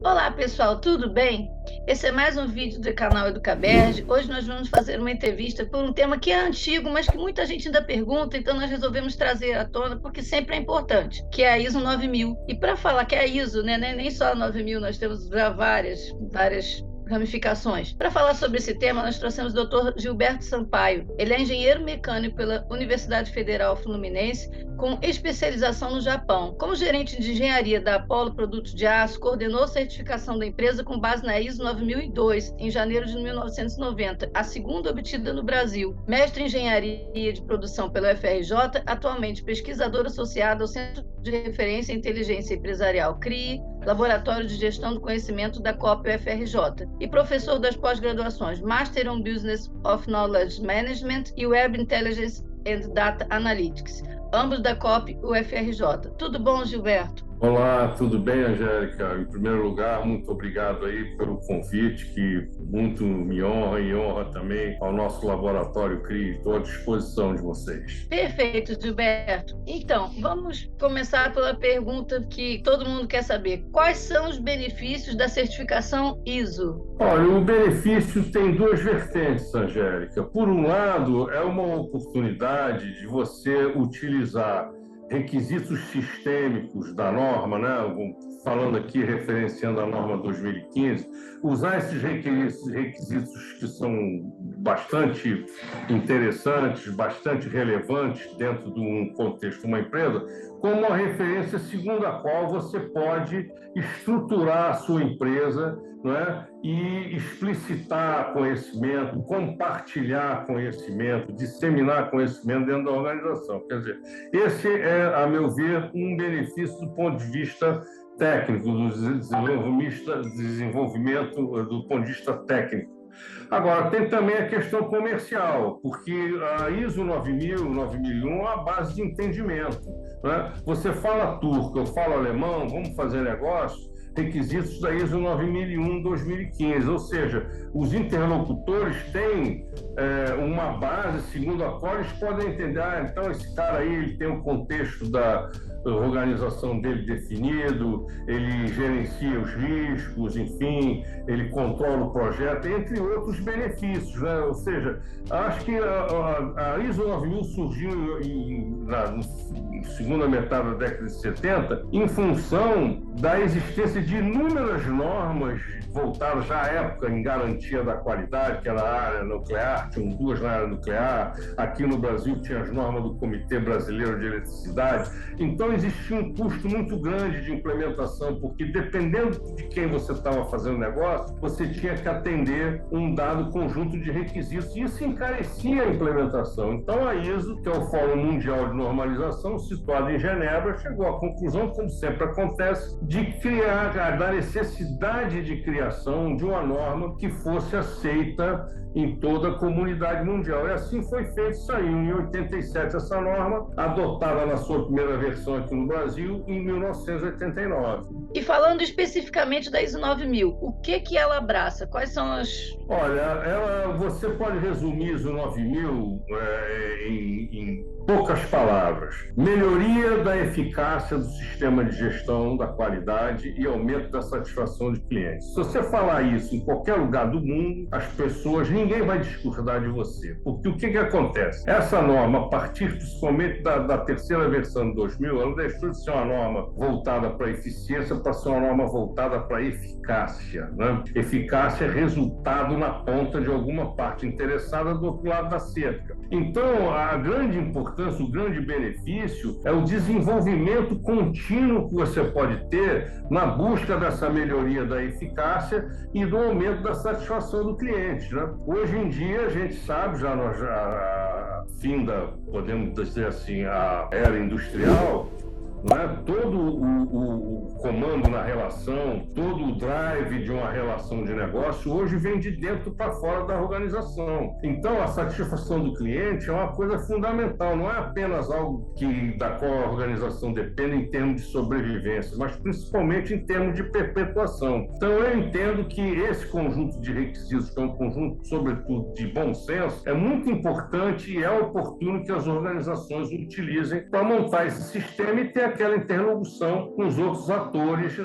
Olá, pessoal, tudo bem? Esse é mais um vídeo do canal Educaberge. Hoje nós vamos fazer uma entrevista por um tema que é antigo, mas que muita gente ainda pergunta, então nós resolvemos trazer à tona, porque sempre é importante, que é a ISO 9000. E para falar que é a ISO, né, nem só a 9000, nós temos já várias ramificações. Para falar sobre esse tema, nós trouxemos o Dr. Gilberto Sampaio. Ele é engenheiro mecânico pela Universidade Federal Fluminense, com especialização no Japão. Como gerente de engenharia da Apollo Produtos de Aço, coordenou a certificação da empresa com base na ISO 9002, em janeiro de 1990, a segunda obtida no Brasil. Mestre em engenharia de produção pela UFRJ, atualmente pesquisador associado ao Centro de Referência em Inteligência Empresarial CRI, Laboratório de Gestão do Conhecimento da COP UFRJ, e professor das pós-graduações Master on Business of Knowledge Management e Web Intelligence and Data Analytics, ambos da COP UFRJ. Tudo bom, Gilberto? Olá, tudo bem, Angélica? Em primeiro lugar, muito obrigado aí pelo convite, que muito me honra e honra também ao nosso laboratório CRI. Estou à disposição de vocês. Perfeito, Gilberto. Então, vamos começar pela pergunta que todo mundo quer saber. Quais são os benefícios da certificação ISO? Olha, o benefício tem duas vertentes, Angélica. Por um lado, é uma oportunidade de você utilizar requisitos sistêmicos da norma, né? Falando aqui, referenciando a norma 2015, usar esses requisitos que são bastante interessantes, bastante relevantes dentro de um contexto de uma empresa, como uma referência segundo a qual você pode estruturar a sua empresa, não é? E explicitar conhecimento, compartilhar conhecimento, disseminar conhecimento dentro da organização. Quer dizer, esse é, a meu ver, um benefício do ponto de vista técnico, do desenvolvimento do ponto de vista técnico. Agora, tem também a questão comercial, porque a ISO 9000, 9001 é uma base de entendimento, né? Você fala turco, eu falo alemão, vamos fazer negócio, requisitos da ISO 9001-2015, ou seja, os interlocutores têm uma base segundo a qual eles podem entender, então esse cara aí ele tem o contexto da organização dele definido, ele gerencia os riscos, enfim, ele controla o projeto, entre outros benefícios, né? Ou seja, acho que a ISO 9000 surgiu na segunda metade da década de 70 em função da existência de inúmeras normas voltadas já à época em garantia da qualidade, que era a área nuclear, tinham duas na área nuclear, aqui no Brasil tinha as normas do Comitê Brasileiro de Eletricidade, então existia um custo muito grande de implementação, porque dependendo de quem você estava fazendo negócio, você tinha que atender um dado conjunto de requisitos, e isso encarecia a implementação. Então a ISO, que é o Fórum Mundial de Normalização, situado em Genebra, chegou à conclusão, como sempre acontece, de criar, da necessidade de criação de uma norma que fosse aceita em toda a comunidade mundial. E assim foi feito, saiu em 87 essa norma, adotada na sua primeira versão aqui no Brasil em 1989. E falando especificamente da ISO 9000, o que ela abraça? Quais são as... Olha, você pode resumir ISO 9000 em poucas palavras. Melhoria da eficácia do sistema de gestão da qualidade e aumento da satisfação de clientes. Se você falar isso em qualquer lugar do mundo, as pessoas, ninguém vai discordar de você. Porque o que acontece? Essa norma, a partir principalmente da terceira versão de 2000, ela deixou de ser uma norma voltada para a eficiência para ser uma norma voltada para a eficácia, né? Eficácia é resultado na ponta de alguma parte interessada do outro lado da cerca. Então, a grande importância, o grande benefício é o desenvolvimento contínuo que você pode ter na busca dessa melhoria da eficácia e do aumento da satisfação do cliente, né? Hoje em dia, a gente sabe, podemos dizer assim, a era industrial, né? Todo o comando na relação, todo o drive de uma relação de negócio hoje vem de dentro para fora da organização. Então, a satisfação do cliente é uma coisa fundamental, não é apenas algo da qual a organização depende em termos de sobrevivência, mas principalmente em termos de perpetuação. Então, eu entendo que esse conjunto de requisitos, que é um conjunto, sobretudo, de bom senso, é muito importante e é oportuno que as organizações utilizem para montar esse sistema e ter aquela interlocução com os outros atores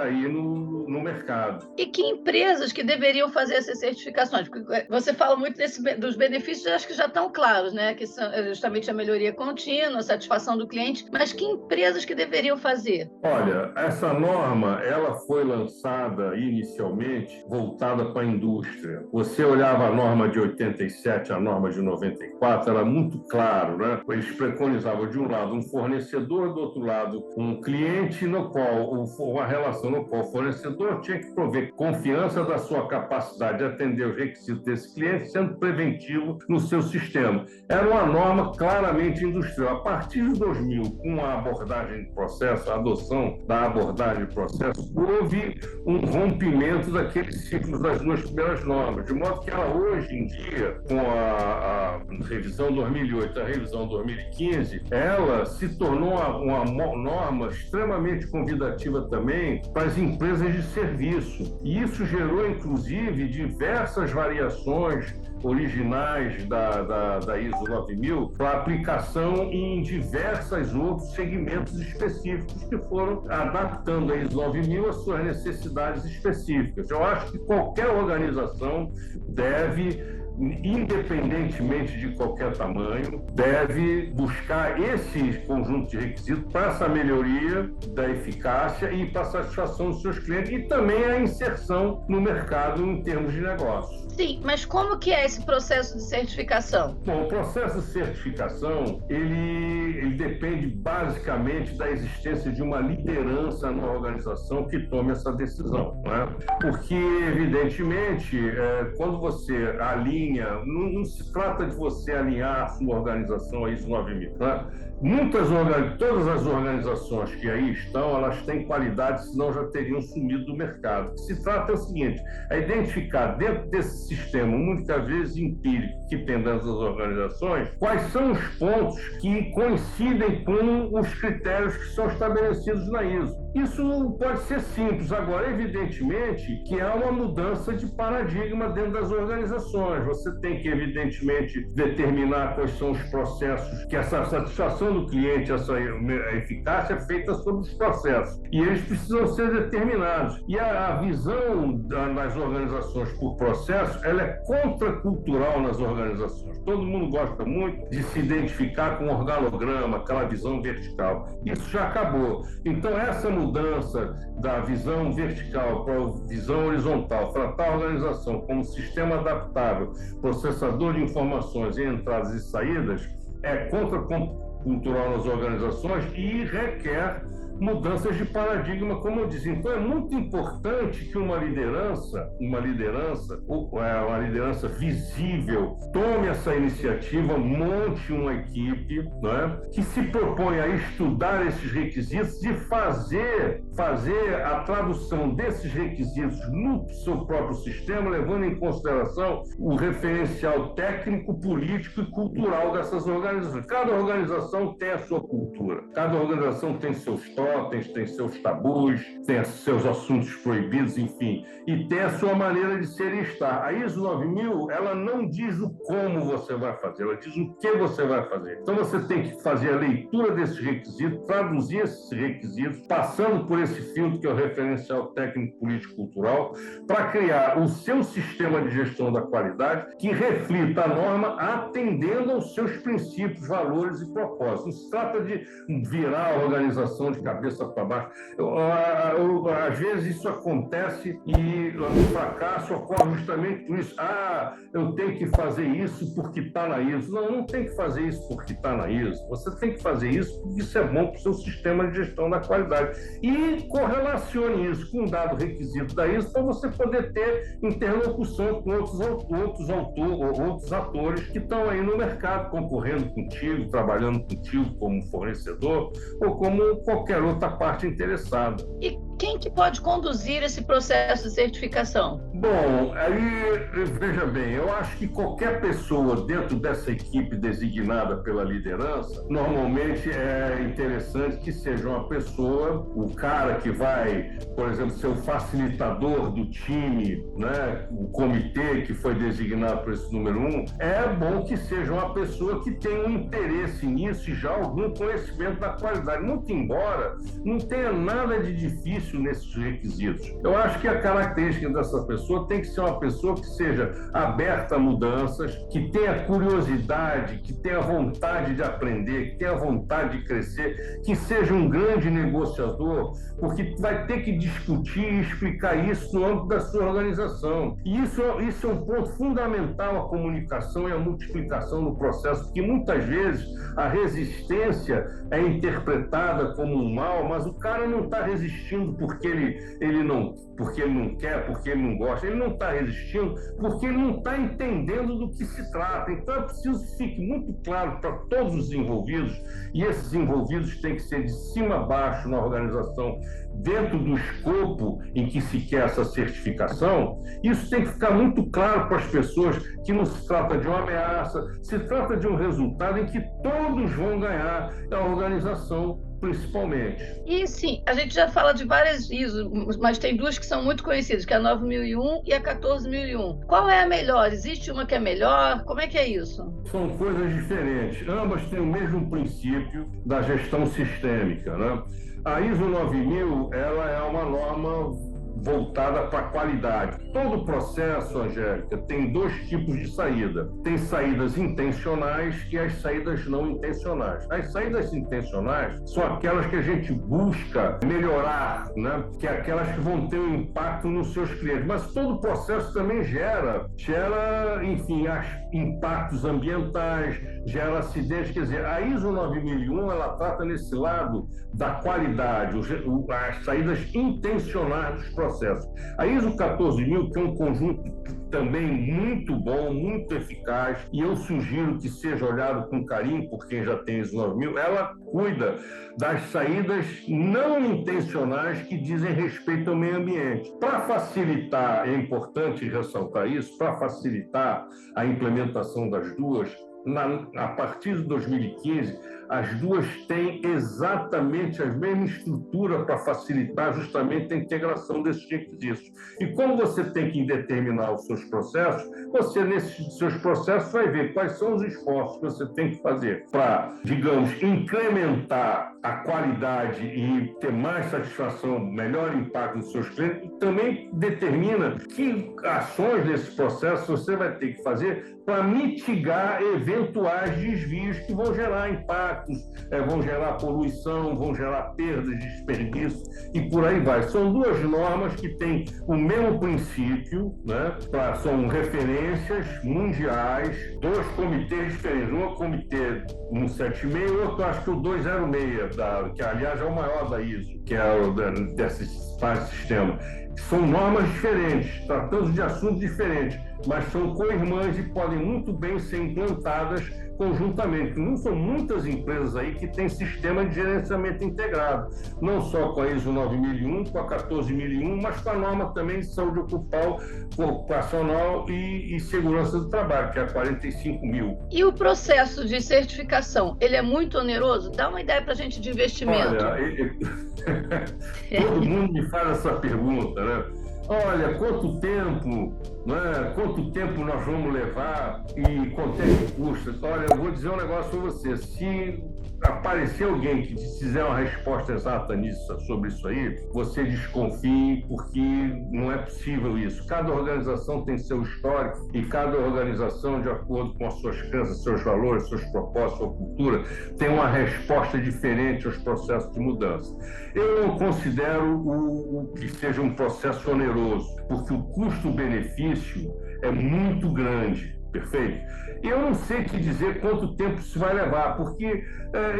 aí no mercado. E que empresas que deveriam fazer essas certificações? Porque você fala muito dos benefícios, acho que já estão claros, né? Que são justamente a melhoria contínua, a satisfação do cliente, mas que empresas que deveriam fazer? Olha, essa norma, ela foi lançada inicialmente voltada para a indústria. Você olhava a norma de 87, a norma de 94, era muito claro, né? Eles preconizavam de um lado um fornecedor, do outro lado um cliente, no qual uma relação no qual o fornecedor tinha que prover confiança da sua capacidade de atender os requisitos desse cliente, sendo preventivo no seu sistema. Era uma norma claramente industrial. A partir de 2000, com a abordagem de processo, a adoção da abordagem de processo, houve um rompimento daqueles ciclos das duas primeiras normas, de modo que ela hoje em dia, com a revisão 2008 e a revisão 2015, ela se tornou uma norma extremamente convidativa também para as empresas de serviço. E isso gerou, inclusive, diversas variações originais da ISO 9000 para aplicação em diversos outros segmentos específicos que foram adaptando a ISO 9000 às suas necessidades específicas. Eu acho que qualquer organização deve, independentemente de qualquer tamanho, deve buscar esse conjunto de requisitos para essa melhoria da eficácia e para a satisfação dos seus clientes e também a inserção no mercado em termos de negócio. Sim, mas como que é esse processo de certificação? Bom, o processo de certificação, ele depende basicamente da existência de uma liderança na organização que tome essa decisão, né? Porque, evidentemente, quando você alinha, não se trata de você alinhar a sua organização a ISO 9000, né? Todas as organizações que aí estão, elas têm qualidade, senão já teriam sumido do mercado. O que se trata é o seguinte, é identificar dentro desse sistema, muitas vezes empírico, que tem dentro das organizações, quais são os pontos que coincidem com os critérios que são estabelecidos na ISO. Isso pode ser simples. Agora, evidentemente, que há uma mudança de paradigma dentro das organizações. Você tem que, evidentemente, determinar quais são os processos, que essa satisfação do cliente, essa eficácia é feita sobre os processos. E eles precisam ser determinados. E a visão das organizações por processo, ela é contracultural nas organizações. Todo mundo gosta muito de se identificar com o organograma, aquela visão vertical. Isso já acabou. Então, essa mudança da visão vertical para a visão horizontal, tratar a organização como sistema adaptável, processador de informações em entradas e saídas, é contracultural nas organizações e requer mudanças de paradigma, como eu disse. Então, é muito importante que uma liderança visível, tome essa iniciativa, monte uma equipe, né, que se propõe a estudar esses requisitos e fazer a tradução desses requisitos no seu próprio sistema, levando em consideração o referencial técnico, político e cultural dessas organizações. Cada organização tem a sua cultura, cada organização tem seus totens, tem seus tabus, tem seus assuntos proibidos, enfim, e tem a sua maneira de ser e estar. A ISO 9000, ela não diz o como você vai fazer, ela diz o que você vai fazer. Então, você tem que fazer a leitura desses requisitos, traduzir esses requisitos, passando por esse filtro que é o referencial técnico, político e cultural, para criar o seu sistema de gestão da qualidade que reflita a norma atendendo aos seus princípios, valores e propósitos. Não se trata de virar a organização de cabeça para baixo. Às vezes isso acontece e o fracasso ocorre justamente por isso. Eu tenho que fazer isso porque está na ISO. Não tem que fazer isso porque está na ISO. Você tem que fazer isso porque isso é bom para o seu sistema de gestão da qualidade. E correlacione isso com um dado requisito da ISO para você poder ter interlocução com outros atores que estão aí no mercado, concorrendo contigo, trabalhando contigo como fornecedor ou como qualquer outra parte interessada. E quem que pode conduzir esse processo de certificação? Bom, aí veja bem, eu acho que qualquer pessoa dentro dessa equipe designada pela liderança, normalmente é interessante que seja uma pessoa, o cara que vai, por exemplo, ser o facilitador do time, né, o comitê que foi designado por esse número 1, é bom que seja uma pessoa que tenha um interesse nisso e já algum conhecimento da qualidade. Muito embora não tenha nada de difícil nesses requisitos. Eu acho que a característica dessa pessoa tem que ser uma pessoa que seja aberta a mudanças, que tenha curiosidade, que tenha vontade de aprender, que tenha vontade de crescer, que seja um grande negociador, porque vai ter que discutir e explicar isso no âmbito da sua organização. E isso é um ponto fundamental, a comunicação e a multiplicação no processo, porque muitas vezes a resistência é interpretada como um mal, mas o cara não está resistindo porque ele não quer, porque ele não gosta. Ele não está resistindo porque ele não está entendendo do que se trata. Então é preciso que fique muito claro para todos os envolvidos, e esses envolvidos têm que ser de cima a baixo na organização, dentro do escopo em que se quer essa certificação. Isso tem que ficar muito claro para as pessoas que não se trata de uma ameaça, se trata de um resultado em que todos vão ganhar, a organização principalmente. E sim, a gente já fala de várias ISO, mas tem duas que são muito conhecidas, que é a 9001 e a 14001. Qual é a melhor? Existe uma que é melhor? Como é que é isso? São coisas diferentes. Ambas têm o mesmo princípio da gestão sistêmica, né? A ISO 9000, ela é uma norma voltada para a qualidade. Todo o processo, Angélica, tem dois tipos de saída. Tem saídas intencionais e as saídas não intencionais. As saídas intencionais são aquelas que a gente busca melhorar, né? Que é aquelas que vão ter um impacto nos seus clientes. Mas todo o processo também gera, enfim, impactos ambientais, gera acidentes. Quer dizer, a ISO 9001, ela trata nesse lado da qualidade, as saídas intencionais dos processos. A ISO 14000, que é um conjunto também muito bom, muito eficaz, e eu sugiro que seja olhado com carinho por quem já tem ISO 9000, ela cuida das saídas não intencionais que dizem respeito ao meio ambiente. Para facilitar, é importante ressaltar isso, para facilitar a implementação das duas, a partir de 2015, as duas têm exatamente a mesma estrutura para facilitar justamente a integração desses requisitos. E como você tem que determinar os seus processos, você, nesses seus processos, vai ver quais são os esforços que você tem que fazer para, digamos, incrementar a qualidade e ter mais satisfação, melhor impacto nos seus clientes, e também determina que ações nesse processo você vai ter que fazer para mitigar eventuais desvios que vão gerar impactos, vão gerar poluição, vão gerar perdas, desperdício e por aí vai. São duas normas que têm o mesmo princípio, né? São referências mundiais, dois comitês diferentes. Um é o comitê 176 e o outro acho que o 206, que aliás é o maior da ISO, que é desses sistemas. São normas diferentes, tratando de assuntos diferentes, mas são co-irmãs e podem muito bem ser implantadas conjuntamente. Não são muitas empresas aí que têm sistema de gerenciamento integrado, não só com a ISO 9001, com a 14001, mas com a norma também de saúde ocupacional e segurança do trabalho, que é a 45000. E o processo de certificação, ele é muito oneroso? Dá uma ideia para a gente de investimento. Olha, todo mundo me faz essa pergunta, né? Olha, quanto tempo, né? Quanto tempo nós vamos levar e quanto é que custa? Olha, eu vou dizer um negócio para você. Se aparecer alguém que te fizer uma resposta exata sobre isso aí, você desconfie, porque não é possível isso. Cada organização tem seu histórico e cada organização, de acordo com as suas crenças, seus valores, seus propósitos, sua cultura, tem uma resposta diferente aos processos de mudança. Eu não considero que seja um processo oneroso, porque o custo-benefício é muito grande. Perfeito? Eu não sei te dizer quanto tempo isso vai levar, porque,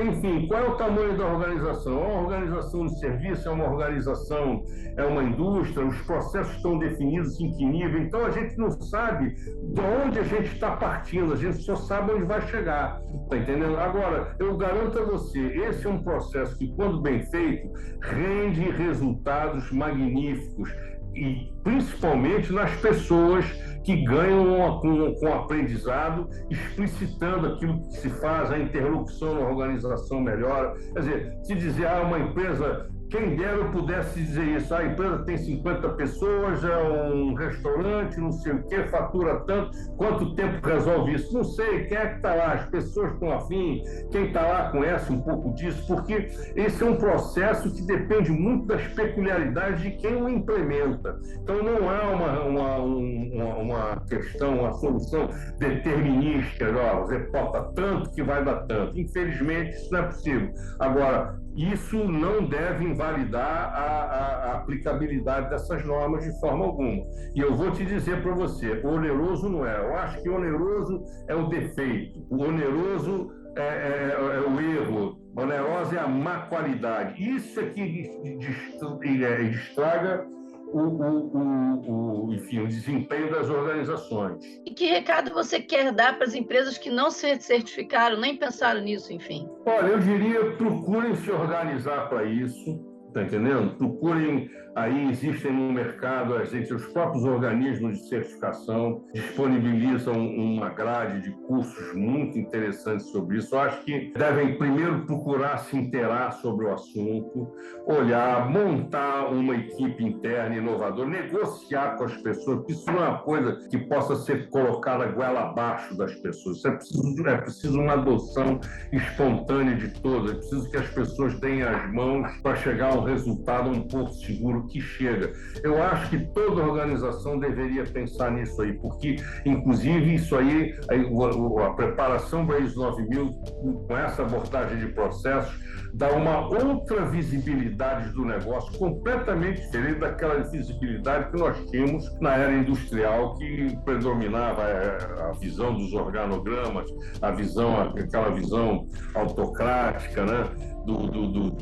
enfim, qual é o tamanho da organização? É uma organização de serviço, é uma organização, é uma indústria, os processos estão definidos em que nível, então a gente não sabe de onde a gente está partindo, a gente só sabe onde vai chegar, tá entendendo? Agora, eu garanto a você, esse é um processo que, quando bem feito, rende resultados magníficos, e principalmente nas pessoas que ganham com aprendizado, explicitando aquilo que se faz, a interlocução na organização melhora. Quer dizer, se dizer, uma empresa, quem dera eu pudesse dizer isso, a empresa tem 50 pessoas, é um restaurante, não sei o quê, fatura tanto, quanto tempo resolve isso? Não sei, quem é que está lá? As pessoas estão afim, quem está lá conhece um pouco disso, porque esse é um processo que depende muito das peculiaridades de quem o implementa. Então, não há uma questão, uma solução determinística, você bota tanto que vai dar tanto. Infelizmente, isso não é possível. Agora, isso não deve invalidar a aplicabilidade dessas normas de forma alguma. E eu vou te dizer para você, oneroso não é. Eu acho que oneroso é o defeito, o oneroso é o erro, onerosa é a má qualidade. Isso é que estraga enfim, o desempenho das organizações. E que recado você quer dar para as empresas que não se certificaram, nem pensaram nisso, enfim? Olha, eu diria, procurem se organizar para isso, tá entendendo? Procurem, aí existem no mercado, os próprios organismos de certificação disponibilizam uma grade de cursos muito interessantes sobre isso. Eu acho que devem primeiro procurar se inteirar sobre o assunto, olhar, montar uma equipe interna inovadora, negociar com as pessoas, porque isso não é uma coisa que possa ser colocada goela abaixo das pessoas. É preciso uma adoção espontânea de todas, é preciso que as pessoas deem as mãos para chegar a um resultado, um porto seguro que chega. Eu acho que toda organização deveria pensar nisso aí, porque, inclusive, isso aí, a preparação para ISO 9000, com essa abordagem de processos, dá uma outra visibilidade do negócio, completamente diferente daquela visibilidade que nós tínhamos na era industrial, que predominava a visão dos organogramas, aquela visão autocrática, né?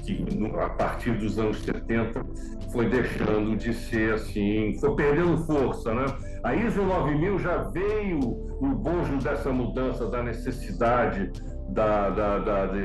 Que a partir dos anos 70 foi deixando de ser assim, foi perdendo força, né? A ISO 9000 já veio no bojo dessa mudança, da necessidade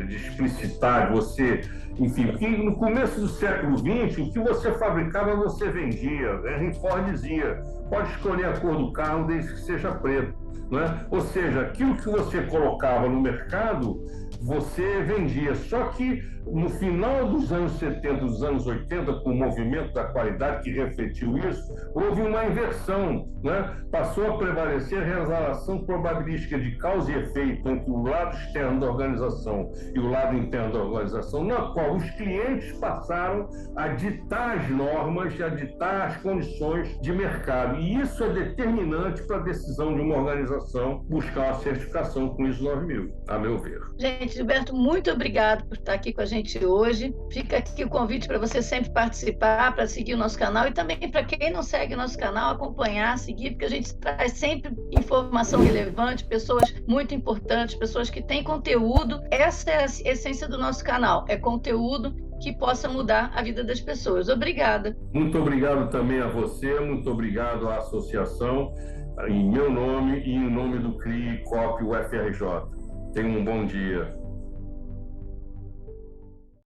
de explicitar, você, enfim, porque no começo do século XX, o que você fabricava, você vendia. Henry Ford dizia, pode escolher a cor do carro desde que seja preto, né? Ou seja, aquilo que você colocava no mercado, você vendia. Só que no final dos anos 70, dos anos 80, com o movimento da qualidade que refletiu isso, houve uma inversão, né? Passou a prevalecer a relação probabilística de causa e efeito entre o lado externo da organização e o lado interno da organização, na qual os clientes passaram a ditar as normas, a ditar as condições de mercado. E isso é determinante para a decisão de uma organização buscar uma certificação com ISO 9000, a meu ver. Gente, Gilberto, muito obrigado por estar aqui com a gente hoje. Fica aqui o convite para você sempre participar, para seguir o nosso canal e também para quem não segue o nosso canal, acompanhar, seguir, porque a gente traz sempre informação relevante, pessoas muito importantes, pessoas que têm conteúdo. Essa é a essência do nosso canal, é conteúdo que possa mudar a vida das pessoas. Obrigada. Muito obrigado também a você, muito obrigado à associação, em meu nome e em nome do CRI, COP, UFRJ. Tenha um bom dia.